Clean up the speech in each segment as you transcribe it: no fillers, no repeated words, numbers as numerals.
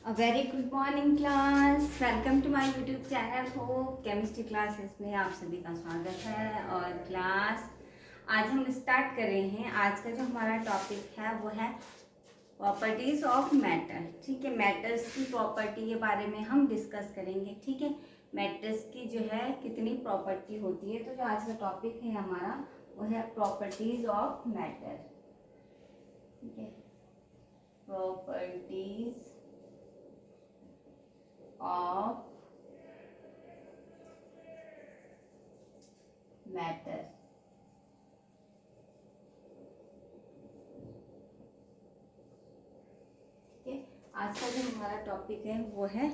A very good morning class. Welcome to my YouTube channel hope chemistry classes में आप सभी का स्वागत है। और क्लास आज हम स्टार्ट कर रहे हैं। आज का जो हमारा टॉपिक है वो है प्रॉपर्टीज ऑफ मैटर। ठीक है, मैटर्स की प्रॉपर्टी के बारे में हम डिस्कस करेंगे। ठीक है, मैटर्स की जो है कितनी प्रॉपर्टी होती है। तो जो आज का टॉपिक है हमारा वो है प्रॉपर्टीज ऑफ मैटर। ठीक है, प्रॉपर्टीज of matter। ठीक है, आज का जो हमारा टॉपिक है वो है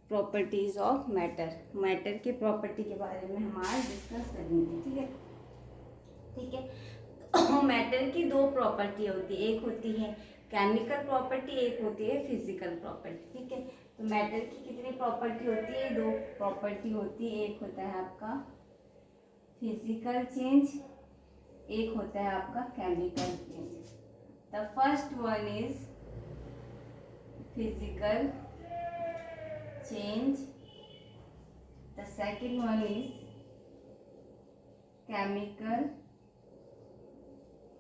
प्रॉपर्टीज ऑफ मैटर। मैटर के प्रॉपर्टी के बारे में हम आज डिस्कस करेंगे। ठीक है, ठीक है। तो मैटर की दो प्रॉपर्टी होती है, एक होती है केमिकल प्रॉपर्टी, एक होती है फिजिकल प्रॉपर्टी। ठीक है, तो मैटर की कितनी प्रॉपर्टी होती है? दो प्रॉपर्टी होती है। एक होता है आपका फिजिकल चेंज, एक होता है आपका chemical change. The first one is physical change, the second one is chemical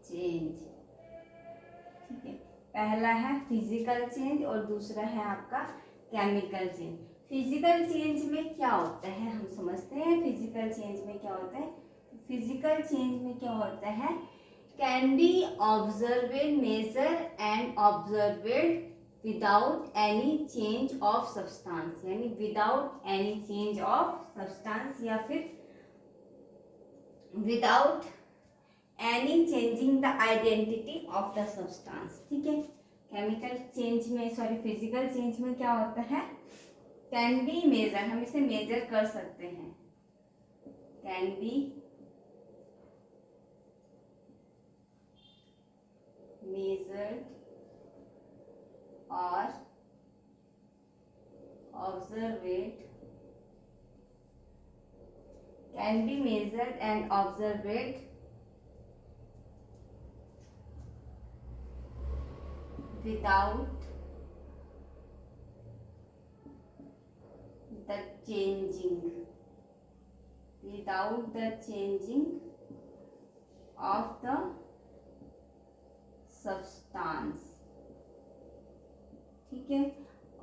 change. ठीक है, पहला है फिजिकल चेंज और दूसरा है आपका केमिकल चेंज। फिजिकल चेंज में क्या होता है हम समझते हैं। फिजिकल चेंज में क्या होता है? फिजिकल चेंज में क्या होता है? Can be observed, measure and observed without any change of substance, यानी without any change of substance या फिर without any changing the identity of the substance. ठीक है, केमिकल चेंज में फिजिकल चेंज में क्या होता है? कैन बी मेजर, हम इसे मेजर कर सकते हैं। कैन बी मेजर्ड और observed, can be measured and observed without the changing of the substance। ठीक है,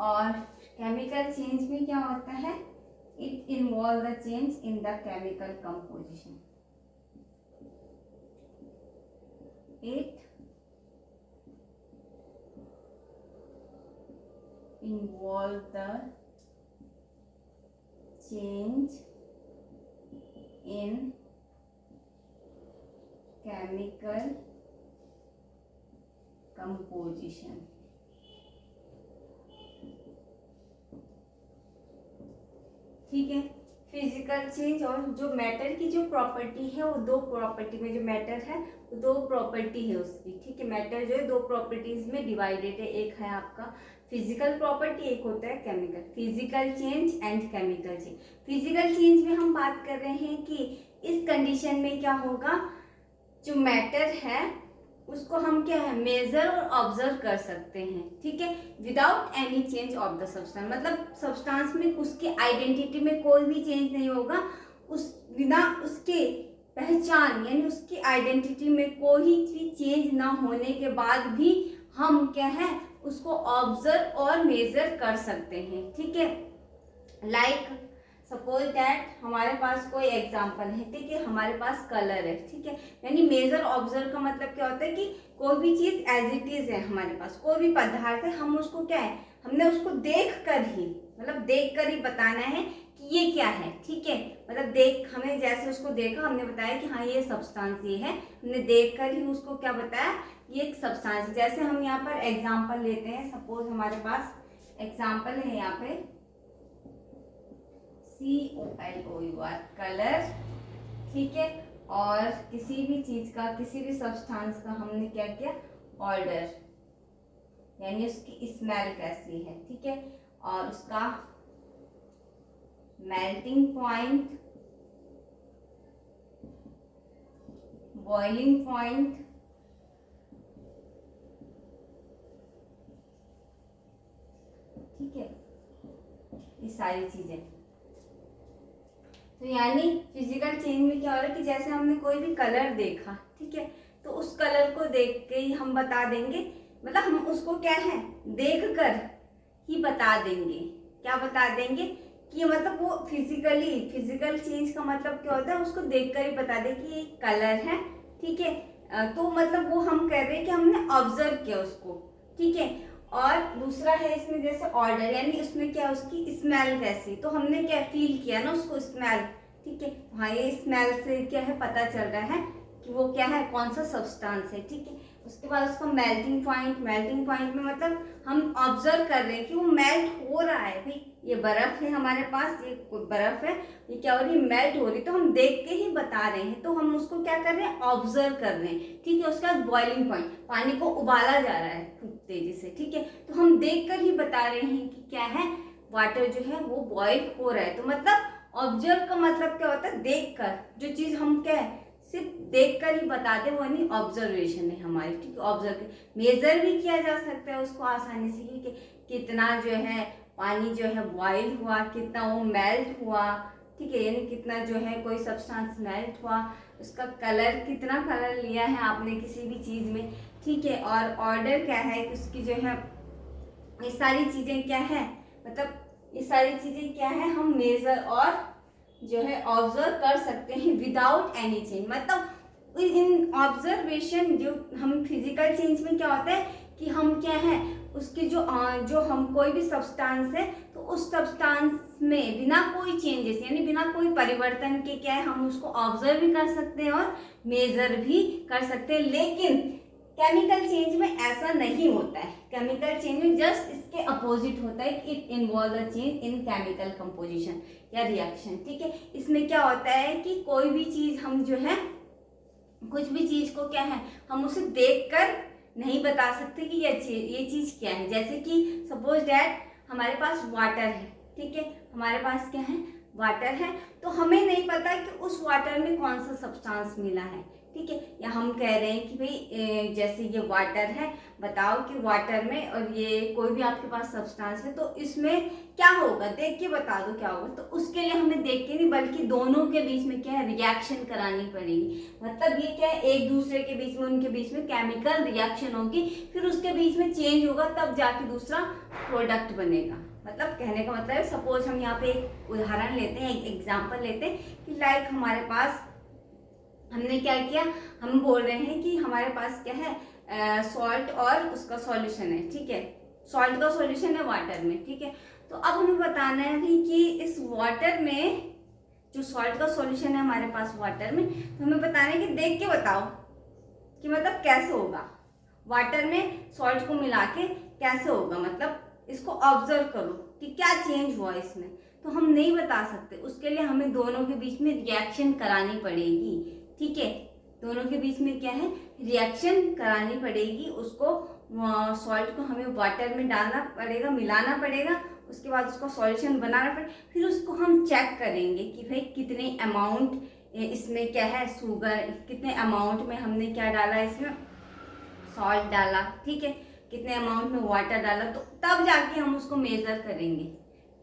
और केमिकल चेंज में क्या होता है? It involve the change in the chemical composition. It involve the change in chemical composition। ठीक है, फिजिकल चेंज और जो मैटर की जो प्रॉपर्टी है वो दो प्रॉपर्टी में, जो मैटर है वो दो प्रॉपर्टी है उसकी। ठीक है, मैटर जो है दो प्रॉपर्टीज में डिवाइडेड है। एक है आपका फिजिकल प्रॉपर्टी, एक होता है chemical. Physical change and chemical change. Physical change में हम बात कर रहे हैं कि इस कंडीशन में क्या होगा, जो मैटर है उसको हम क्या है मेजर और ऑब्जर्व कर सकते हैं। ठीक है, without any change of the substance, मतलब सब्सटेंस में उसकी आइडेंटिटी में कोई भी चेंज नहीं होगा। उस बिना उसके पहचान यानी उसकी आइडेंटिटी में कोई भी चेंज ना होने के बाद भी हम क्या है उसको ऑब्जर्व और मेजर कर सकते हैं। ठीक है, लाइक सपोज दैट हमारे पास कोई एग्जाम्पल है। ठीक है, हमारे पास कलर है। ठीक है, यानी मेजर ऑब्जर्व का मतलब क्या होता है कि कोई भी चीज एज इट इज है, हमारे पास कोई भी पदार्थ है, हम उसको क्या है हमने उसको देख कर ही मतलब देख कर ही बताना है कि ये क्या है। ठीक है, मतलब देख हमें जैसे उसको देखा हमने बताया कि हाँ ये सब्सटेंस ये है, हमने देख कर ही उसको क्या बताया ये एक सब्सटेंस। जैसे हम यहाँ पर एग्जाम्पल लेते हैं, सपोज हमारे पास एग्जाम्पल है यहाँ पे COLOUR कलर। ठीक है, और किसी भी चीज का किसी भी सब्सटेंस का हमने क्या किया ऑर्डर, यानी उसकी स्मेल कैसी है। ठीक है, और उसका मेल्टिंग पॉइंट, बॉइलिंग पॉइंट, ठीक है, ये सारी चीजें। तो यानी फिजिकल चेंज में क्या हो रहा है कि जैसे हमने कोई भी कलर देखा, ठीक है, तो उस कलर को देख के ही हम बता देंगे, मतलब हम उसको क्या है देख कर ही बता देंगे। क्या बता देंगे कि मतलब वो फिजिकल चेंज का मतलब क्या होता है, उसको देख कर ही बता दे कि ये कलर है, ठीक है। तो मतलब वो हम कह रहे हैं कि हमने ऑब्जर्व किया उसको, ठीक है। और दूसरा है इसमें जैसे ऑर्डर, यानी उसमें क्या उसकी स्मेल कैसी, तो हमने क्या फील किया ना उसको स्मेल, ठीक है। हाँ, ये स्मेल से क्या है पता चल रहा है कि वो क्या है, कौन सा सब्सटेंस है, ठीक है। उसके बाद उसका मेल्टिंग पॉइंट में मतलब हम ऑब्जर्व कर रहे हैं कि वो मेल्ट हो रहा है। भाई ये बर्फ है हमारे पास, ये बर्फ है, ये क्या हो रही है, मेल्ट हो रही, तो हम देख के ही बता रहे हैं, तो हम उसको क्या कर रहे हैं, ऑब्जर्व कर रहे हैं, ठीक है। उसके बाद बॉइलिंग पॉइंट, पानी को उबाला जा रहा है खूब तेजी से, ठीक है, तो हम देख कर ही बता रहे हैं कि क्या है, वाटर जो है वो बॉइल हो रहा है। तो मतलब ऑब्जर्व का मतलब क्या होता है, देख कर, जो चीज हम क्या है सिर्फ देख कर ही बता दे, वो नहीं ऑब्जर्वेशन है हमारी, ठीक है। ऑब्जर्व मेजर भी किया जा सकता है उसको आसानी से कि कितना जो है पानी जो है बॉइल हुआ, कितना वो मेल्ट हुआ, ठीक है, यानी कितना जो है कोई सब्सटेंस मेल्ट हुआ, उसका कलर कितना कलर लिया है आपने किसी भी चीज़ में, ठीक है। और ऑर्डर क्या है कि उसकी जो है ये सारी चीज़ें क्या है, मतलब ये सारी चीज़ें क्या है हम मेजर और जो है ऑब्जर्व कर सकते हैं विदाउट एनी चेंज। मतलब इन ऑब्जर्वेशन जो हम फिजिकल चेंज में क्या होता है कि हम क्या है उसके जो हम कोई भी सब्सटेंस है तो उस सब्सटेंस में बिना कोई चेंजेस यानी बिना कोई परिवर्तन के क्या है हम उसको ऑब्जर्व भी कर सकते हैं और मेजर भी कर सकते हैं। लेकिन केमिकल चेंज में ऐसा नहीं होता है। केमिकल चेंज में जस्ट इसके अपोजिट होता है, it involve a change in chemical composition या रिएक्शन, ठीक है। इसमें क्या होता है कि कोई भी चीज हम जो है कुछ भी चीज को क्या है हम उसे देखकर नहीं बता सकते कि ये चीज क्या है। जैसे कि सपोज दैट हमारे पास वाटर है, ठीक है, हमारे पास क्या है वाटर है, तो हमें नहीं पता कि उस वाटर में कौन सा सब्सटेंस मिला है, ठीक है। या हम कह रहे हैं कि भाई जैसे ये वाटर है, बताओ कि वाटर में और ये कोई भी आपके पास सब्सटेंस है तो इसमें क्या होगा, देख के बता दो क्या होगा। तो उसके लिए हमें देख के नहीं बल्कि दोनों के बीच में क्या है रिएक्शन करानी पड़ेगी। मतलब ये क्या है एक दूसरे के बीच में उनके बीच में केमिकल रिएक्शन होगी, फिर उसके बीच में चेंज होगा तब जाके दूसरा प्रोडक्ट बनेगा। मतलब कहने का मतलब है सपोज हम यहाँ पे एक उदाहरण लेते हैं, एक एग्जाम्पल लेते हैं कि लाइक हमारे पास हमने क्या किया, हम बोल रहे हैं कि हमारे पास क्या है सॉल्ट और उसका सॉल्यूशन है, ठीक है, सॉल्ट का सॉल्यूशन है वाटर में, ठीक है। तो अब हमें बताना है कि इस वाटर में जो सॉल्ट का सॉल्यूशन है हमारे पास वाटर में, तो हमें बताना है कि देख के बताओ कि मतलब कैसे होगा वाटर में सॉल्ट को मिला के कैसे होगा, मतलब इसको ऑब्जर्व करो कि क्या चेंज हुआ इसमें। तो हम नहीं बता सकते, उसके लिए हमें दोनों के बीच में रिएक्शन करानी पड़ेगी, ठीक है। दोनों के बीच में क्या है रिएक्शन करानी पड़ेगी, उसको सॉल्ट को हमें वाटर में डालना पड़ेगा, मिलाना पड़ेगा, उसके बाद उसका सॉल्यूशन बनाना पड़ेगा, फिर उसको हम चेक करेंगे कि भाई कितने अमाउंट इसमें क्या है शुगर, कितने अमाउंट में हमने क्या डाला इसमें सॉल्ट डाला, ठीक है, कितने अमाउंट में वाटर डाला, तो तब जाके हम उसको मेजर करेंगे,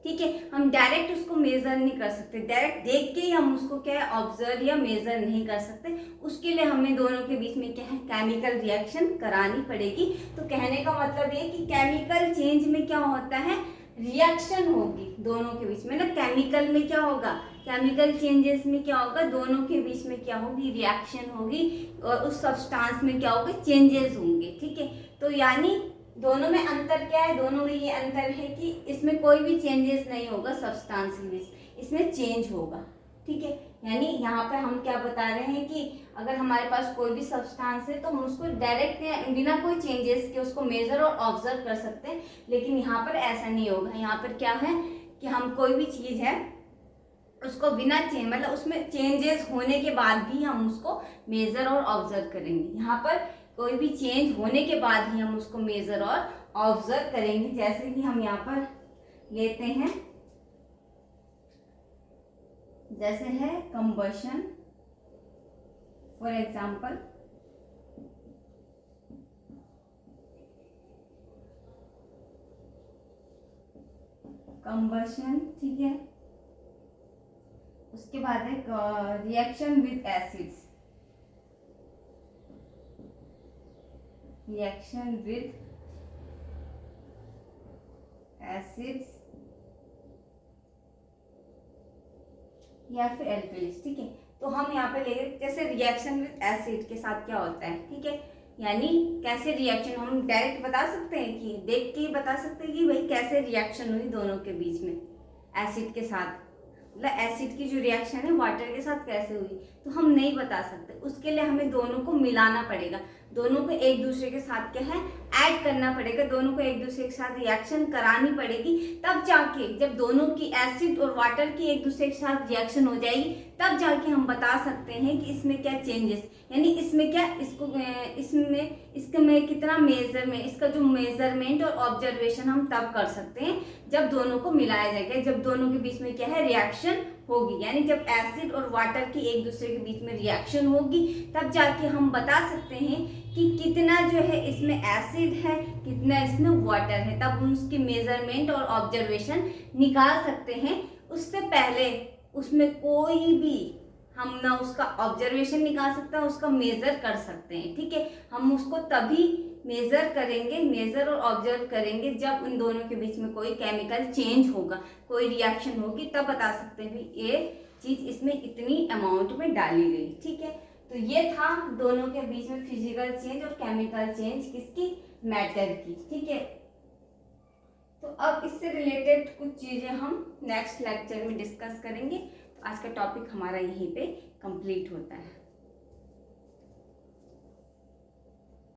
ठीक है। हम डायरेक्ट उसको मेजर नहीं कर सकते, डायरेक्ट देख के ही हम उसको क्या है ऑब्जर्व या मेजर नहीं कर सकते। उसके लिए हमें दोनों के बीच में क्या है केमिकल रिएक्शन करानी पड़ेगी। तो कहने का मतलब ये कि केमिकल चेंज में क्या होता है रिएक्शन होगी दोनों के बीच में ना। केमिकल में क्या होगा, केमिकल चेंजेस में क्या होगा दोनों के बीच में क्या होगी रिएक्शन होगी और उस सब्सटेंस में क्या होगा चेंजेस होंगे, ठीक है। तो यानी दोनों में अंतर क्या है, दोनों में ये अंतर है कि इसमें कोई भी चेंजेस नहीं होगा सब्सटेंस के बीच, इसमें चेंज होगा, ठीक है। यानी यहाँ पे हम क्या बता रहे हैं कि अगर हमारे पास कोई भी सब्सटेंस है तो हम उसको डायरेक्ट बिना कोई चेंजेस के उसको मेजर और ऑब्जर्व कर सकते हैं, लेकिन यहाँ पर ऐसा नहीं होगा। यहाँ पर क्या है कि हम कोई भी चीज़ है उसको बिना चेंज मतलब उसमें चेंजेस होने के बाद भी हम उसको मेजर और ऑब्जर्व करेंगे। यहाँ पर कोई भी चेंज होने के बाद ही हम उसको मेजर और ऑब्जर्व करेंगे। जैसे कि हम यहाँ पर लेते हैं, जैसे है कंबशन फॉर एग्जाम्पल, कंबशन, ठीक है। उसके बाद है reaction with acids, reaction with acids या फिर एल्कलीज, ठीक है। तो हम यहाँ पे ले जैसे रिएक्शन विद एसिड के साथ क्या होता है, ठीक है, यानी कैसे रिएक्शन हम डायरेक्ट बता सकते हैं कि देख के बता सकते हैं कि भाई कैसे रिएक्शन हुई दोनों के बीच में एसिड के साथ, मतलब एसिड की जो रिएक्शन है वाटर के साथ कैसे हुई, तो हम नहीं बता सकते। उसके लिए हमें दोनों को मिलाना पड़ेगा, दोनों को एक दूसरे के साथ क्या है ऐड करना पड़ेगा, दोनों को एक दूसरे के साथ रिएक्शन करानी पड़ेगी, तब जाके जब दोनों की एसिड और वाटर की एक दूसरे के साथ रिएक्शन हो जाएगी तब जाके हम बता सकते हैं कि इसमें क्या चेंजेस, यानी इसमें क्या इसमें कितना मेजरमेंट, इसका जो मेजरमेंट और ऑब्जर्वेशन हम तब कर सकते हैं जब दोनों को मिलाया जाएगा, जब दोनों के बीच में क्या है रिएक्शन होगी, यानी जब एसिड और वाटर की एक दूसरे के बीच में रिएक्शन होगी तब जाके हम बता सकते हैं कि कितना जो है इसमें एसिड है कितना इसमें वाटर है, तब उसकी मेजरमेंट और ऑब्जर्वेशन निकाल सकते हैं। उससे पहले उसमें कोई भी हम ना उसका ऑब्जर्वेशन निकाल सकते हैं उसका मेजर कर सकते हैं, ठीक है। हम उसको तभी मेजर करेंगे, मेजर और ऑब्जर्व करेंगे जब उन दोनों के बीच में कोई केमिकल चेंज होगा, कोई रिएक्शन होगी, तब बता सकते हैं भी ये चीज इसमें इतनी अमाउंट में डाली गई, ठीक है। तो ये था दोनों के बीच में फिजिकल चेंज और केमिकल चेंज किसकी, मैटर की, ठीक है। तो अब इससे रिलेटेड कुछ चीजें हम नेक्स्ट लेक्चर में डिस्कस करेंगे। तो आज का टॉपिक हमारा यहीं पे कंप्लीट होता है।